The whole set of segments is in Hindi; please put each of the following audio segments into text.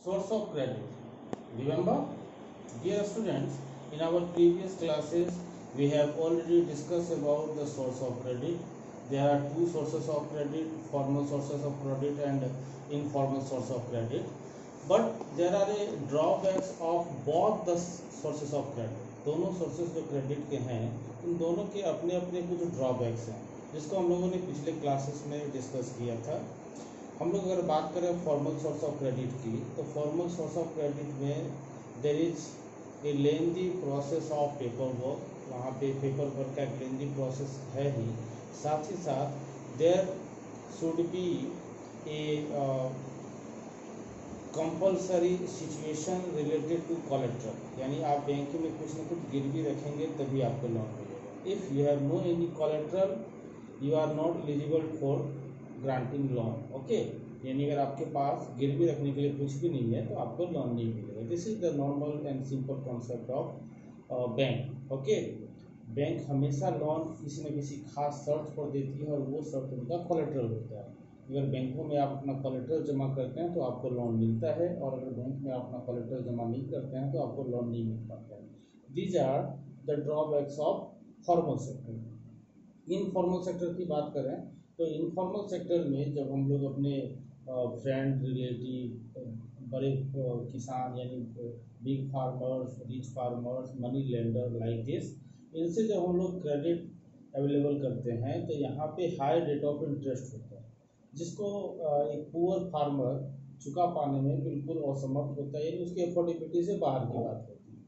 Source of credit. Remember, dear students, in our previous classes, we have already discussed about the source of credit. There are two sources of credit, formal sources of credit and informal source of credit. But there are a drawbacks of both the sources of credit. दोनों सोर्सेज जो क्रेडिट के हैं उन दोनों के अपने अपने कुछ ड्रॉबैक्स हैं जिसको हम लोगों ने पिछले क्लासेस में डिस्कस किया था। हम लोग अगर बात करें फॉर्मल सोर्स ऑफ क्रेडिट की, तो फॉर्मल सोर्स ऑफ क्रेडिट में there is a lengthy process of paper work. वहाँ पे पेपर वर्क का एक लेंदी प्रोसेस है ही, साथ ही साथ there should be a compulsory situation related to collateral, यानी आप बैंक में कुछ ना कुछ गिरवी रखेंगे तभी आपको लोन मिलेगा। If you have no any collateral you are not eligible for granting loan. Okay, यानी अगर आपके पास गिरवी रखने के लिए कुछ भी नहीं है तो आपको लोन नहीं मिलेगा। This is the normal and simple concept of bank. Okay, bank हमेशा लोन किसी न किसी खास शर्त पर देती है और वो शर्त उनका कोलेट्रल होता है। अगर बैंकों में आप अपना कोलेट्रल जमा करते हैं तो आपको लोन मिलता है, और अगर बैंक में आप अपना कोलेट्रल जमा नहीं करते हैं तो आपको लोन नहीं मिल पाता है। These are the drawbacks of formal sector. Informal sector की बात करें तो इनफॉर्मल सेक्टर में जब हम लोग अपने फ्रेंड रिलेटिव बड़े किसान यानी big farmers, rich farmers, money lender like this, इनसे जब हम लोग क्रेडिट अवेलेबल करते हैं तो यहाँ पे हाई रेट ऑफ इंटरेस्ट होता है, जिसको एक पुअर फार्मर चुका पाने में बिल्कुल असमर्थ होता है, यानी उसकी अफोर्डेबिलिटी से बाहर की बात होती है।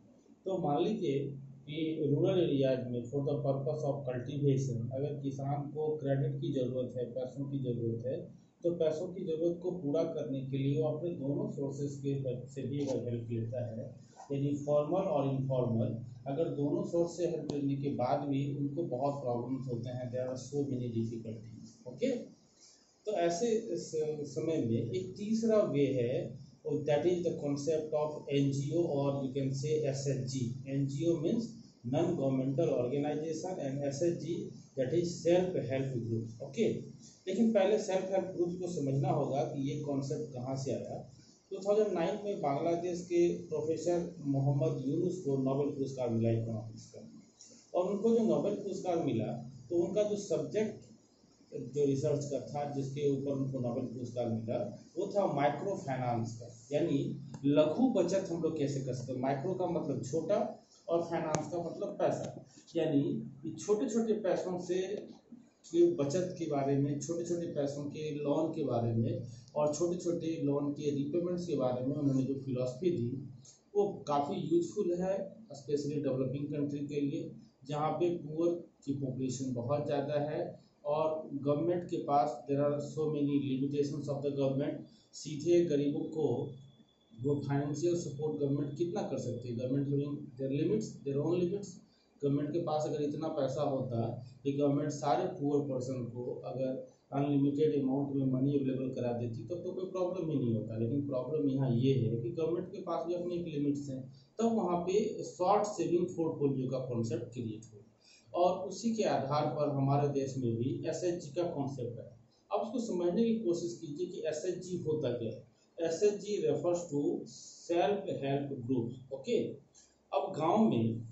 तो मान लीजिए कि रूरल एरियाज में for the purpose of cultivation अगर किसान को क्रेडिट की ज़रूरत है, पैसों की ज़रूरत है, तो पैसों की ज़रूरत को पूरा करने के लिए वो अपने दोनों सोर्सेज के से भी अगर हेल्प लेता है, यानी फॉर्मल और इनफॉर्मल, अगर दोनों सोर्स से हेल्प लेने के बाद भी उनको बहुत प्रॉब्लम्स होते हैं, there are so many difficulties. Okay, तो ऐसे समय में एक तीसरा वे है, और that is the concept of NGO, और you can say SHG. NGO means non governmental organisation and SHG that is self help group. Okay, लेकिन पहले सेल्फ हेल्प ग्रुप को समझना होगा कि ये कॉन्सेप्ट कहाँ से आया। 2009 में बांग्लादेश के प्रोफेसर मोहम्मद यूनुस को नोबेल पुरस्कार मिला इकोनॉमिक्स का, और उनको जो नोबेल पुरस्कार मिला तो उनका जो सब्जेक्ट जो रिसर्च का था जिसके ऊपर उनको नोबेल पुरस्कार मिला वो था माइक्रो फाइनेंस का, यानी लघु बचत हम लोग कैसे कर सकते हैं। माइक्रो का मतलब छोटा और फाइनेंस का मतलब पैसा, यानी छोटे छोटे पैसों से के बचत के बारे में, छोटे छोटे पैसों के लोन के बारे में और छोटे छोटे लोन के रिपेमेंट्स के बारे में उन्होंने जो फिलॉसफी दी वो काफ़ी यूजफुल है, स्पेशली डेवलपिंग कंट्री के लिए जहाँ पे पुअर की पॉपुलेशन बहुत ज़्यादा है और गवर्नमेंट के पास there are so many limitations of the government. सीधे गरीबों को वो फाइनेंशियल सपोर्ट गवर्नमेंट कितना कर सकती है, government having their limits, their own limits. Government के पास अगर इतना पैसा होता कि गवर्नमेंट सारे पुअर पर्सन को अगर अनलिमिटेड अमाउंट में मनी अवेलेबल करा देती तब तो कोई प्रॉब्लम ही नहीं होता। लेकिन प्रॉब्लम यहाँ ये है कि गवर्नमेंट के पास भी अपनी एक लिमिट्स हैं, तब वहाँ पे शॉर्ट सेविंग पोर्टफोलियो का कॉन्सेप्ट क्रिएट हुआ, और उसी के आधार पर हमारे देश में भी एसएचजी का कॉन्सेप्ट है। अब उसको समझने की कोशिश कीजिए कि एसएचजी होता क्या है। SHG refers to self help group. Okay, अब गांव में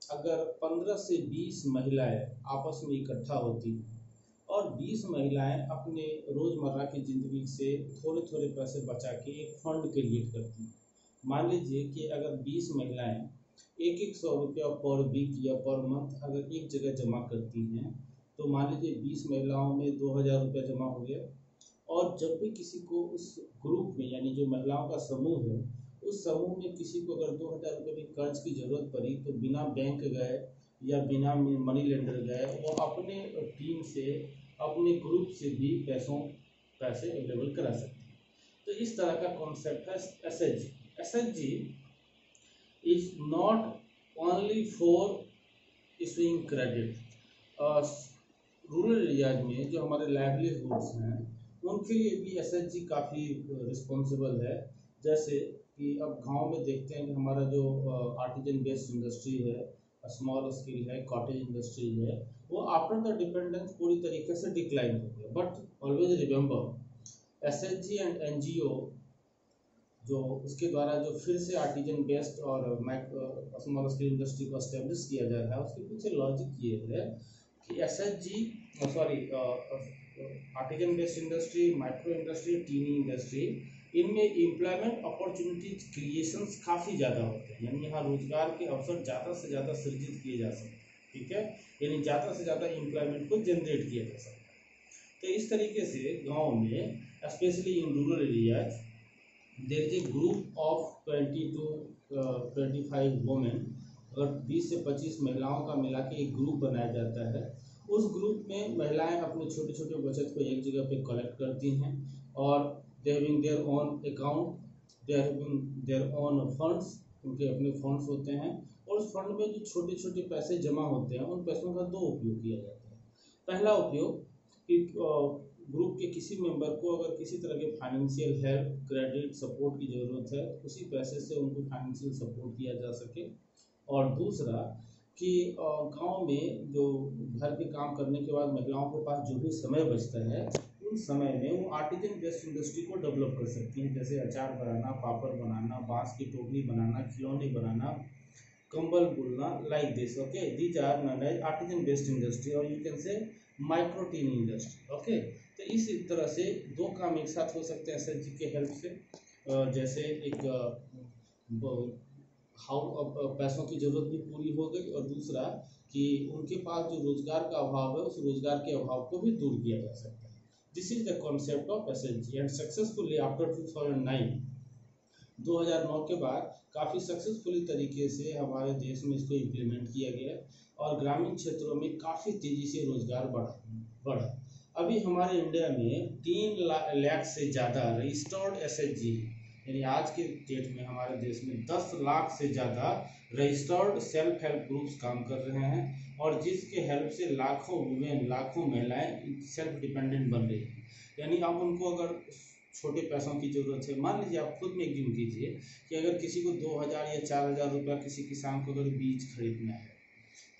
अगर 15 से 20 महिलाएं आपस में इकट्ठा होती और 20 महिलाएं अपने रोज़मर्रा की ज़िंदगी से थोड़े थोड़े पैसे बचा के एक फंड क्रिएट करती। मान लीजिए कि अगर 20 महिलाएं एक एक 100 रुपया पर वीक या पर मंथ अगर एक जगह जमा करती हैं, तो मान लीजिए 20 महिलाओं में 2000 रुपया जमा हो गया। और जब भी किसी को उस ग्रुप में, यानी जो महिलाओं का समूह है, उस समूह में किसी को अगर 2000 रुपये की कर्ज की ज़रूरत पड़ी तो बिना बैंक गए या बिना मनी लेंडर गए वो अपने टीम से, अपने ग्रुप से भी पैसे अवेलेबल करा सकते हैं। तो इस तरह का कॉन्सेप्ट है SHG. SHG is not only for issuing credit. Rural areas में जो हमारे लाइवलीहुड्स हैं उनके लिए भी एसएचजी काफ़ी रिस्पॉन्सिबल है। जैसे कि अब गांव में देखते हैं कि हमारा जो आर्टिजन बेस्ड इंडस्ट्री है, स्मॉल स्केल है, कॉटेज इंडस्ट्री है, वो आफ्टर द डिपेंडेंस पूरी तरीके से डिक्लाइन हो गया। But always remember, SHG and NGO जो उसके द्वारा जो फिर से आर्टिजन बेस्ड और स्मॉल स्केल इंडस्ट्री को एस्टेब्लिश किया जा रहा है, उसके पीछे लॉजिक ये है कि SHG artisan based industry, micro industry, tiny industry, इनमें एम्प्लॉयमेंट अपॉर्चुनिटीज क्रिएशंस काफ़ी ज़्यादा होते हैं, यानी यहाँ रोजगार के अवसर ज़्यादा से ज़्यादा सृजित किए जा सकते हैं। ठीक है, यानी ज़्यादा से ज़्यादा एम्प्लॉयमेंट को जनरेट किया जा सकता है। तो इस तरीके से गांव में specially in rural areas there is a group of 20 to 25 women, अगर 20 से 25 महिलाओं का मिला के एक ग्रुप बनाया जाता है। उस ग्रुप में महिलाएं अपने छोटे छोटे बचत को एक जगह पे कलेक्ट करती हैं और they having their own account, they having their own funds, उनके अपने फंड्स होते हैं और उस फंड में जो छोटे छोटे पैसे जमा होते हैं उन पैसों का दो उपयोग किया जाता है। पहला उपयोग कि ग्रुप के किसी मेंबर को अगर किसी तरह के फाइनेंशियल हेल्प, क्रेडिट सपोर्ट की ज़रूरत है, उसी पैसे से उनको फाइनेंशियल सपोर्ट किया जा सके। और दूसरा कि गांव में जो घर के काम करने के बाद महिलाओं के पास जो भी समय बचता है, उन समय में वो आर्टिजन बेस्ड इंडस्ट्री को डेवलप कर सकती हैं, जैसे अचार बनाना, पापड़ बनाना, बांस की टोकरी बनाना, खिलौने बनाना, कंबल बुनना, like this. Okay, these are non age artisan based industry और you can say micro tiny industry. Okay, तो इस तरह से दो काम एक साथ हो सकते हैं एसएचजी के हेल्प से। जैसे एक पैसों की जरूरत भी पूरी हो गई और दूसरा कि उनके पास जो रोजगार का अभाव है, उस रोजगार के अभाव को भी दूर किया जा सकता है। This is the concept of SHG and successfully after 2009 के बाद काफ़ी सक्सेसफुली तरीके से हमारे देश में इसको इम्प्लीमेंट किया गया और ग्रामीण क्षेत्रों में काफ़ी तेज़ी से रोजगार बढ़ा। अभी हमारे इंडिया में 3 लाख से ज़्यादा रजिस्टर्ड एसएचजी, यानी आज के डेट में हमारे देश में 10 लाख से ज़्यादा रजिस्टर्ड सेल्फ हेल्प ग्रुप्स काम कर रहे हैं और जिसके हेल्प से लाखों वुमेन, लाखों महिलाएं सेल्फ डिपेंडेंट बन रही हैं। यानी आप उनको अगर छोटे पैसों की ज़रूरत है, मान लीजिए आप खुद में गिन कीजिए कि अगर किसी को 2000 या 4000 रुपया, किसी किसान को अगर बीज खरीदना है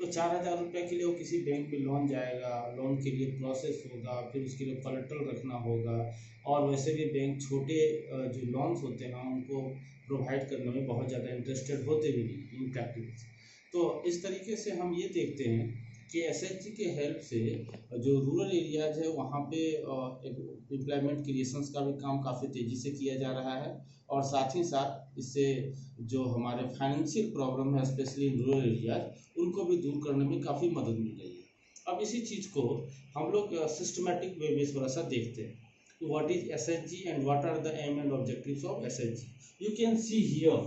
तो 4000 रुपये के लिए वो किसी बैंक में लोन जाएगा, लोन के लिए प्रोसेस होगा, फिर उसके लिए कोलेटरल रखना होगा और वैसे भी बैंक छोटे जो लोन्स होते हैं उनको प्रोवाइड करने में बहुत ज़्यादा इंटरेस्टेड होते भी नहीं इन प्रैक्टिस। तो इस तरीके से हम ये देखते हैं कि एसएचजी के हेल्प से जो रूरल एरियाज है वहाँ पे एम्प्लॉयमेंट क्रिएशंस का भी काम काफ़ी तेज़ी से किया जा रहा है और साथ ही साथ इससे जो हमारे फाइनेंशियल प्रॉब्लम है स्पेशली इन रूरल एरियाज, उनको भी दूर करने में काफ़ी मदद मिल रही है। अब इसी चीज़ को हम लोग सिस्टमेटिक वे में थोड़ा सा देखते हैं, what is SHG and what are the aim and objectives of SHG. You can see here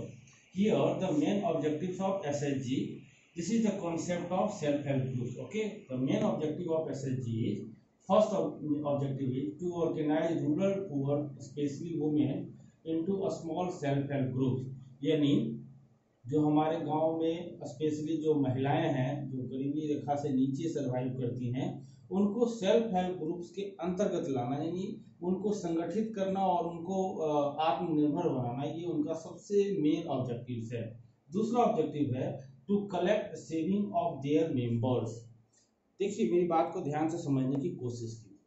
the main objectives of SHG. This is the concept of self-help groups. Okay, the main objective of SHG is, first objective is to organize rural poor, especially women, into a small self-help groups. यानी जो हमारे गांव में स्पेशली जो महिलाएं हैं जो गरीबी रेखा से नीचे सर्वाइव करती हैं, उनको सेल्फ हेल्प ग्रुप्स के अंतर्गत लाना, यानी उनको संगठित करना और उनको आत्मनिर्भर बनाना, ये उनका सबसे मेन ऑब्जेक्टिव है। दूसरा ऑब्जेक्टिव है to collect saving of their members. देखिए मेरी बात को ध्यान से समझने की कोशिश कीजिए।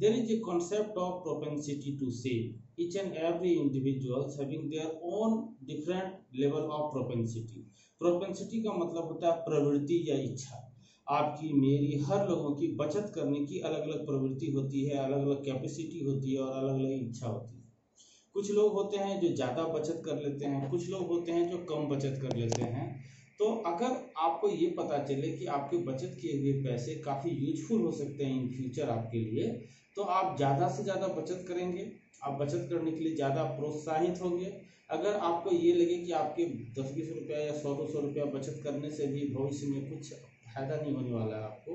There is a concept of propensity to save. Each and every individuals having their own different level of propensity. Propensity का मतलब होता है प्रवृत्ति या इच्छा। आपकी, मेरी, हर लोगों की बचत करने की अलग अलग प्रवृत्ति होती है, अलग अलग कैपेसिटी होती है और अलग अलग इच्छा होती है। कुछ लोग होते हैं जो ज़्यादा बचत कर लेते हैं, कुछ लोग होते हैं जो कम बचत कर लेते हैं। तो अगर आपको ये पता चले कि आपके बचत किए हुए पैसे काफ़ी यूजफुल हो सकते हैं इन फ्यूचर आपके लिए, तो आप ज़्यादा से ज़्यादा बचत करेंगे, आप बचत करने के लिए ज़्यादा प्रोत्साहित होंगे। अगर आपको ये लगे कि आपके 10-20 रुपया या 100-200 रुपया बचत करने से भी भविष्य में कुछ फ़ायदा नहीं होने वाला है, आपको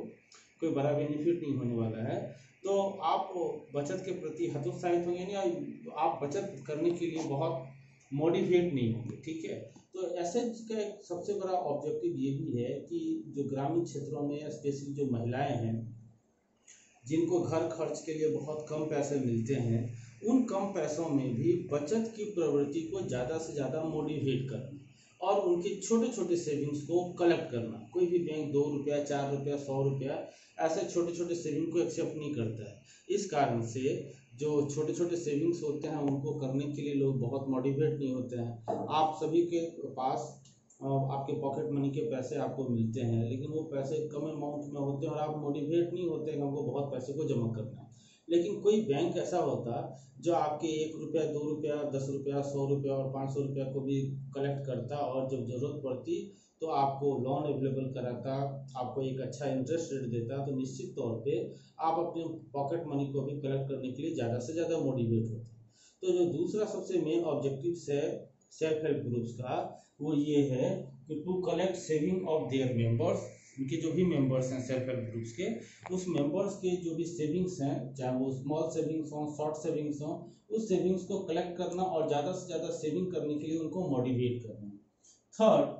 कोई बड़ा बेनिफिट नहीं होने वाला है, तो आप बचत के प्रति हतोत्साहित होंगे नहीं, आप बचत करने के लिए बहुत मोटिवेट नहीं होंगे। ठीक है, तो ऐसे का एक सबसे बड़ा ऑब्जेक्टिव ये भी है कि जो ग्रामीण क्षेत्रों में स्पेशली जो महिलाएं हैं जिनको घर खर्च के लिए बहुत कम पैसे मिलते हैं, उन कम पैसों में भी बचत की प्रवृत्ति को ज़्यादा से ज़्यादा मोटिवेट करना और उनके छोटे छोटे सेविंग्स को कलेक्ट करना। कोई भी बैंक 2 रुपया, 4 रुपया, 100 रुपया ऐसे छोटे छोटे सेविंग को एक्सेप्ट नहीं करता है। इस कारण से जो छोटे छोटे सेविंग्स होते हैं उनको करने के लिए लोग बहुत मोटिवेट नहीं होते हैं। आप सभी के पास आपके पॉकेट मनी के पैसे आपको मिलते हैं, लेकिन वो पैसे कम अमाउंट में होते हैं और आप मोटिवेट नहीं होते हैं कि हमको बहुत पैसे को जमा करना है। लेकिन कोई बैंक ऐसा होता जो आपके 1 रुपया, 2 रुपया, 10 रुपया, 100 रुपया और 500 रुपया को भी कलेक्ट करता और जब ज़रूरत पड़ती तो आपको लोन अवेलेबल कराता, आपको एक अच्छा इंटरेस्ट रेट देता, तो निश्चित तौर पे आप अपने पॉकेट मनी को भी कलेक्ट करने के लिए ज़्यादा से ज़्यादा मोटिवेट होते हैं। तो जो दूसरा सबसे मेन ऑब्जेक्टिव्स है सेल्फ हेल्प ग्रुप्स का, वो ये है कि to collect saving of their members, उनके जो भी मेंबर्स हैं सेल्फ हेल्प ग्रुप्स के, उस मेंबर्स के जो भी सेविंग्स हैं, चाहे वो स्मॉल सेविंग्स हों, शॉर्ट सेविंग्स हों, उस सेविंग्स को कलेक्ट करना और ज़्यादा से ज़्यादा सेविंग करने के लिए उनको मोटिवेट करना। Third,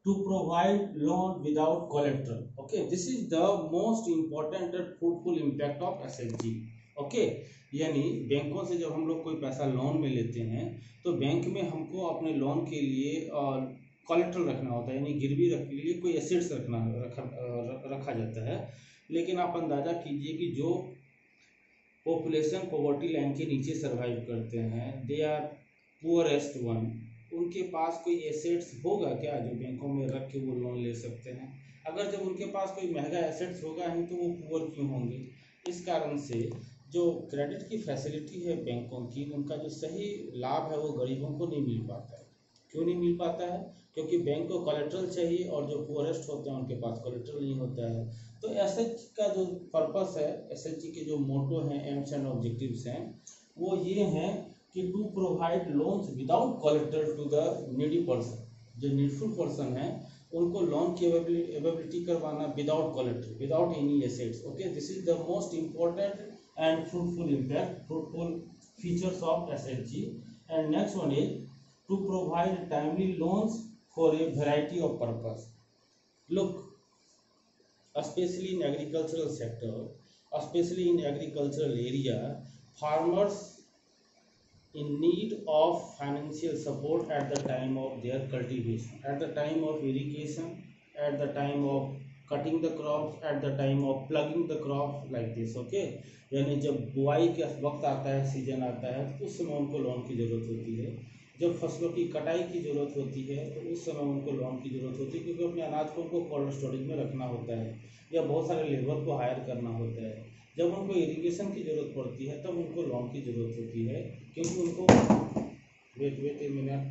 to provide loan without collateral. Okay, this is the most important and fruitful impact of SHG. Okay, यानी बैंकों से जब हम लोग कोई पैसा लोन में लेते हैं तो बैंक में हमको अपने लोन के लिए कोलेट्रल रखना होता है, यानी गिरवी रखने के लिए कोई एसेट्स रखा जाता है। लेकिन आप अंदाज़ा कीजिए कि जो पॉपुलेशन पॉवर्टी लाइन के नीचे सर्वाइव करते हैं, दे आर पुअरेस्ट वन, उनके पास कोई एसेट्स होगा क्या जो बैंकों में रख के वो लोन ले सकते हैं? अगर जब उनके पास कोई महंगा एसेट्स होगा ही तो वो पुअर क्यों होंगे? इस कारण से जो क्रेडिट की फैसिलिटी है बैंकों की, उनका जो सही लाभ है वो गरीबों को नहीं मिल पाता है। क्यों नहीं मिल पाता है? क्योंकि बैंक को कोलेट्रल चाहिए और जो पुअरेस्ट होते हैं उनके पास कोलेट्रल नहीं होता है। तो एसएचजी का जो पर्पस है, एसएचजी के जो मोटो हैं, एम्स एंड ऑब्जेक्टिव्स हैं, वो ये हैं कि to provide loans without collateral to the needy person, जो नीडफुल पर्सन है उनको लोन की अवेलेबिलिटी करवाना without collateral, without any assets. Okay, this is the most important and fruitful impact, fruitful features of SHG. And next one is to provide timely loans for a variety of purpose. Look, especially in agricultural sector, especially in agricultural area, farmers in need of financial support at the time of their cultivation, at the time of irrigation, at the time of cutting the crops, at the time of plugging the crops, like this. Okay, यानी जब बुआई का वक्त आता है, सीजन आता है, तो उस समय उनको लोन की ज़रूरत होती है। जब फसलों की कटाई की ज़रूरत होती है तो उस समय उनको लोन की ज़रूरत होती है, क्योंकि अपने अनाज को उनको कोल्ड स्टोरेज में रखना होता है या बहुत सारे लेबर को हायर करना होता है। जब उनको इरिगेशन की ज़रूरत पड़ती है तब उनको लोन की ज़रूरत होती है, क्योंकि उनको वेट ए मिनट